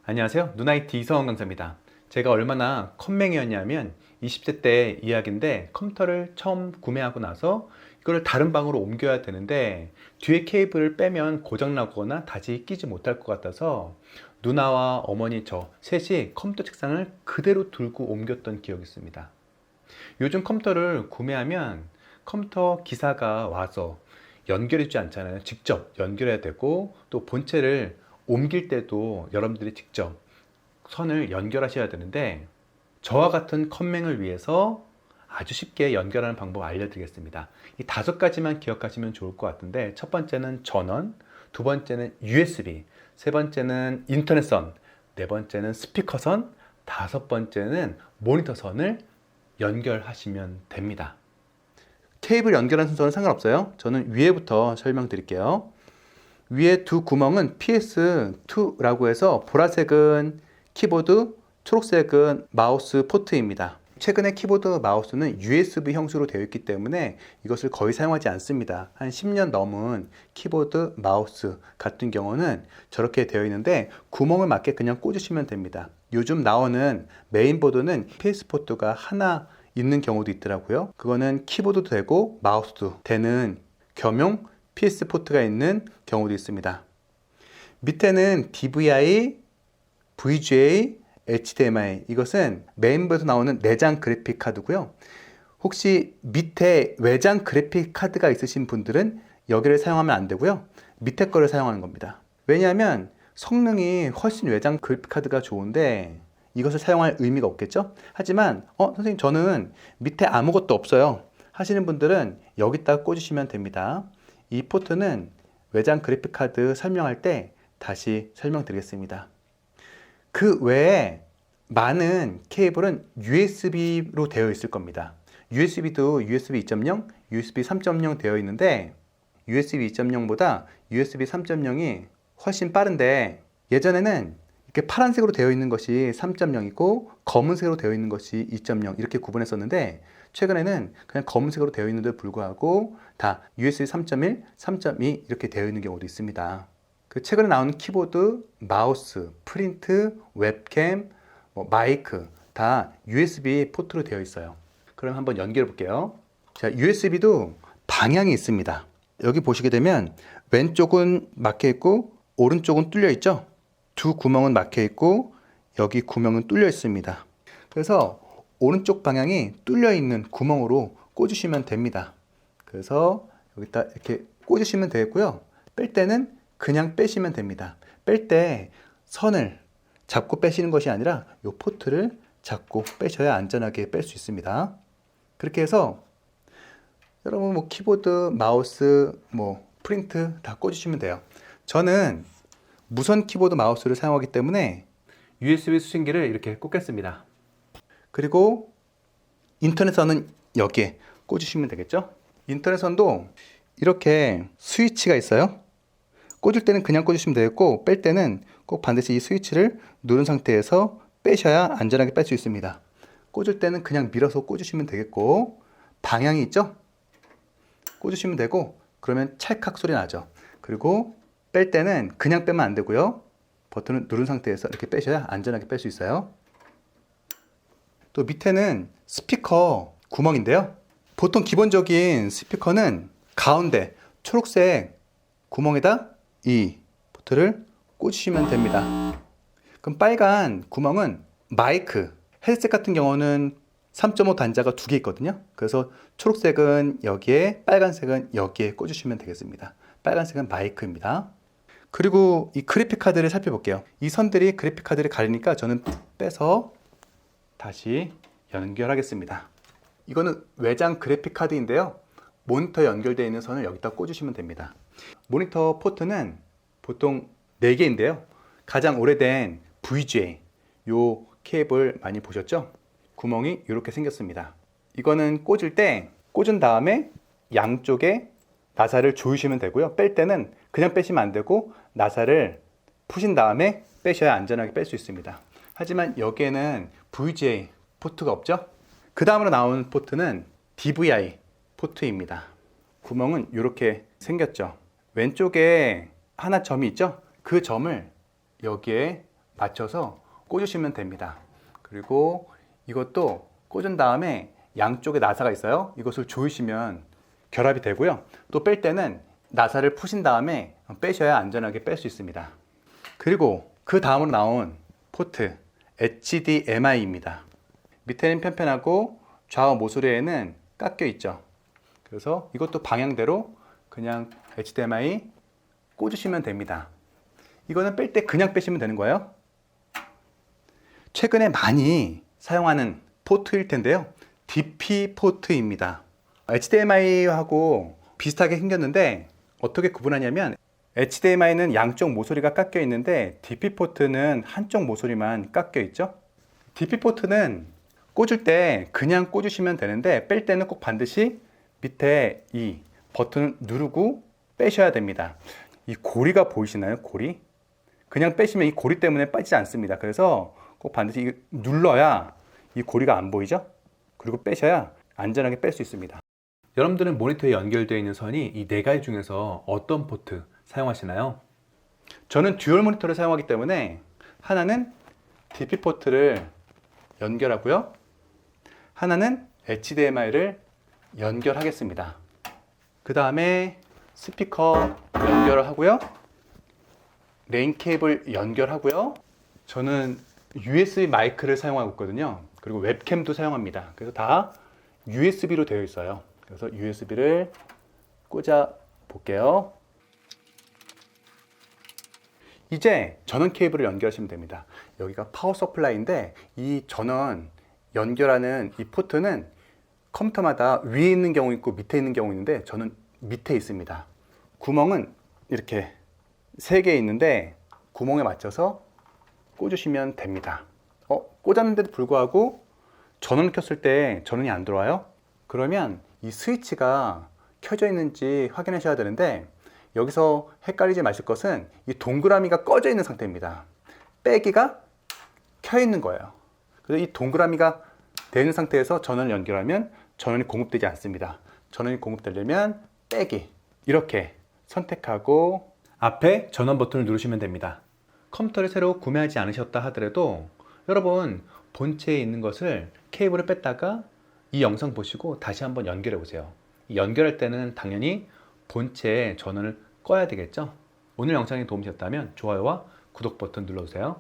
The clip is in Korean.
안녕하세요. 눈IT 이성원 강사입니다. 제가 얼마나 컴맹이었냐면 20대 때 이야기인데 컴퓨터를 처음 구매하고 나서 이거를 다른 방으로 옮겨야 되는데 뒤에 케이블을 빼면 고장나거나 다시 끼지 못할 것 같아서 누나와 어머니 저 셋이 컴퓨터 책상을 그대로 들고 옮겼던 기억이 있습니다. 요즘 컴퓨터를 구매하면 컴퓨터 기사가 와서 연결해주지 않잖아요. 직접 연결해야 되고 또 본체를 옮길 때도 여러분들이 직접 선을 연결하셔야 되는데 저와 같은 컴맹을 위해서 아주 쉽게 연결하는 방법 알려드리겠습니다. 이 5가지만 기억하시면 좋을 것 같은데 첫 번째는 전원, 두 번째는 USB, 세 번째는 인터넷선, 네 번째는 스피커선, 다섯 번째는 모니터선을 연결하시면 됩니다. 케이블 연결하는 순서는 상관없어요. 저는 위에부터 설명드릴게요. 위에 두 구멍은 PS2라고 해서 보라색은 키보드, 초록색은 마우스 포트입니다. 최근에 키보드, 마우스는 USB 형식으로 되어 있기 때문에 이것을 거의 사용하지 않습니다. 한 10년 넘은 키보드, 마우스 같은 경우는 저렇게 되어 있는데 구멍을 맞게 그냥 꽂으시면 됩니다. 요즘 나오는 메인보드는 PS 포트가 하나 있는 경우도 있더라고요. 그거는 키보드도 되고 마우스도 되는 겸용 PS 포트가 있는 경우도 있습니다. 밑에는 DVI, VGA, HDMI 이것은 메인보드에서 나오는 내장 그래픽 카드고요. 혹시 밑에 외장 그래픽 카드가 있으신 분들은 여기를 사용하면 안 되고요. 밑에 거를 사용하는 겁니다. 왜냐하면 성능이 훨씬 외장 그래픽 카드가 좋은데 이것을 사용할 의미가 없겠죠? 하지만 선생님 저는 밑에 아무것도 없어요 하시는 분들은 여기다 꽂으시면 됩니다. 이 포트는 외장 그래픽 카드 설명할 때 다시 설명드리겠습니다. 그 외에 많은 케이블은 USB로 되어 있을 겁니다. USB도 USB 2.0, USB 3.0 되어 있는데 USB 2.0보다 USB 3.0이 훨씬 빠른데 예전에는 이렇게 파란색으로 되어 있는 것이 3.0이고 검은색으로 되어 있는 것이 2.0 이렇게 구분했었는데 최근에는 그냥 검은색으로 되어 있는데도 불구하고 다 USB 3.1, 3.2 이렇게 되어 있는 경우도 있습니다. 그 최근에 나온 키보드, 마우스, 프린트, 웹캠, 마이크 다 USB 포트로 되어 있어요. 그럼 한번 연결해 볼게요. 자, USB도 방향이 있습니다. 여기 보시게 되면 왼쪽은 막혀 있고 오른쪽은 뚫려 있죠? 두 구멍은 막혀 있고 여기 구멍은 뚫려 있습니다. 그래서 오른쪽 방향이 뚫려 있는 구멍으로 꽂으시면 됩니다. 그래서 여기다 이렇게 꽂으시면 되고요. 뺄 때는 그냥 빼시면 됩니다. 뺄 때 선을 잡고 빼시는 것이 아니라 이 포트를 잡고 빼셔야 안전하게 뺄 수 있습니다. 그렇게 해서 여러분 키보드, 마우스, 프린트 다 꽂으시면 돼요. 저는 무선 키보드 마우스를 사용하기 때문에 USB 수신기를 이렇게 꽂겠습니다. 그리고 인터넷선은 여기에 꽂으시면 되겠죠? 인터넷선도 이렇게 스위치가 있어요. 꽂을 때는 그냥 꽂으시면 되겠고 뺄 때는 꼭 반드시 이 스위치를 누른 상태에서 빼셔야 안전하게 뺄 수 있습니다. 꽂을 때는 그냥 밀어서 꽂으시면 되겠고 방향이 있죠? 꽂으시면 되고 그러면 찰칵 소리 나죠. 그리고 뺄 때는 그냥 빼면 안 되고요. 버튼을 누른 상태에서 이렇게 빼셔야 안전하게 뺄 수 있어요. 또 밑에는 스피커 구멍인데요. 보통 기본적인 스피커는 가운데 초록색 구멍에다 이 포트를 꽂으시면 됩니다. 그럼 빨간 구멍은 마이크, 헤드셋 같은 경우는 3.5 단자가 2개 있거든요. 그래서 초록색은 여기에, 빨간색은 여기에 꽂으시면 되겠습니다. 빨간색은 마이크입니다. 그리고 이 그래픽 카드를 살펴볼게요. 이 선들이 그래픽 카드를 가리니까 저는 빼서 다시 연결하겠습니다. 이거는 외장 그래픽 카드인데요. 모니터 연결되어 있는 선을 여기다 꽂으시면 됩니다. 모니터 포트는 보통 4개인데요. 가장 오래된 VGA, 요 케이블 많이 보셨죠? 구멍이 이렇게 생겼습니다. 이거는 꽂을 때 꽂은 다음에 양쪽에 나사를 조이시면 되고요. 뺄 때는 그냥 빼시면 안 되고 나사를 푸신 다음에 빼셔야 안전하게 뺄 수 있습니다. 하지만 여기에는 VGA 포트가 없죠? 그 다음으로 나오는 포트는 DVI 포트입니다. 구멍은 이렇게 생겼죠. 왼쪽에 하나 점이 있죠? 그 점을 여기에 맞춰서 꽂으시면 됩니다. 그리고 이것도 꽂은 다음에 양쪽에 나사가 있어요. 이것을 조이시면 결합이 되고요. 또 뺄 때는 나사를 푸신 다음에 빼셔야 안전하게 뺄 수 있습니다. 그리고 그 다음으로 나온 포트 HDMI입니다. 밑에는 편편하고 좌우 모서리에는 깎여 있죠. 그래서 이것도 방향대로 그냥 HDMI 꽂으시면 됩니다. 이거는 뺄 때 그냥 빼시면 되는 거예요. 최근에 많이 사용하는 포트일 텐데요. DP 포트입니다. HDMI하고 비슷하게 생겼는데 어떻게 구분하냐면 HDMI는 양쪽 모서리가 깎여 있는데 DP 포트는 한쪽 모서리만 깎여 있죠. DP 포트는 꽂을 때 그냥 꽂으시면 되는데 뺄 때는 꼭 반드시 밑에 이 버튼을 누르고 빼셔야 됩니다. 이 고리가 보이시나요? 고리? 그냥 빼시면 이 고리 때문에 빠지지 않습니다. 그래서 꼭 반드시 눌러야 이 고리가 안 보이죠? 그리고 빼셔야 안전하게 뺄 수 있습니다. 여러분들은 모니터에 연결되어 있는 선이 이 네 가지 중에서 어떤 포트 사용하시나요? 저는 듀얼 모니터를 사용하기 때문에 하나는 DP 포트를 연결하고요. 하나는 HDMI를 연결하겠습니다. 그 다음에 스피커 연결을 하고요. 레인 케이블 연결하고요. 저는 USB 마이크를 사용하고 있거든요. 그리고 웹캠도 사용합니다. 그래서 다 USB로 되어 있어요. 그래서 USB를 꽂아 볼게요. 이제 전원 케이블을 연결하시면 됩니다. 여기가 파워 서플라이인데 이 전원 연결하는 이 포트는 컴퓨터마다 위에 있는 경우 있고 밑에 있는 경우 있는데 저는 밑에 있습니다. 구멍은 이렇게 3개 있는데 구멍에 맞춰서 꽂으시면 됩니다. 꽂았는데도 불구하고 전원을 켰을 때 전원이 안 들어와요? 그러면 이 스위치가 켜져 있는지 확인하셔야 되는데 여기서 헷갈리지 마실 것은 이 동그라미가 꺼져 있는 상태입니다. 빼기가 켜 있는 거예요. 그래서 이 동그라미가 되는 상태에서 전원을 연결하면 전원이 공급되지 않습니다. 전원이 공급되려면 빼기 이렇게 선택하고 앞에 전원 버튼을 누르시면 됩니다. 컴퓨터를 새로 구매하지 않으셨다 하더라도 여러분 본체에 있는 것을 케이블을 뺐다가 이 영상 보시고 다시 한번 연결해 보세요. 연결할 때는 당연히 본체에 전원을 꺼야 되겠죠. 오늘 영상이 도움이 되셨다면 좋아요와 구독 버튼 눌러주세요.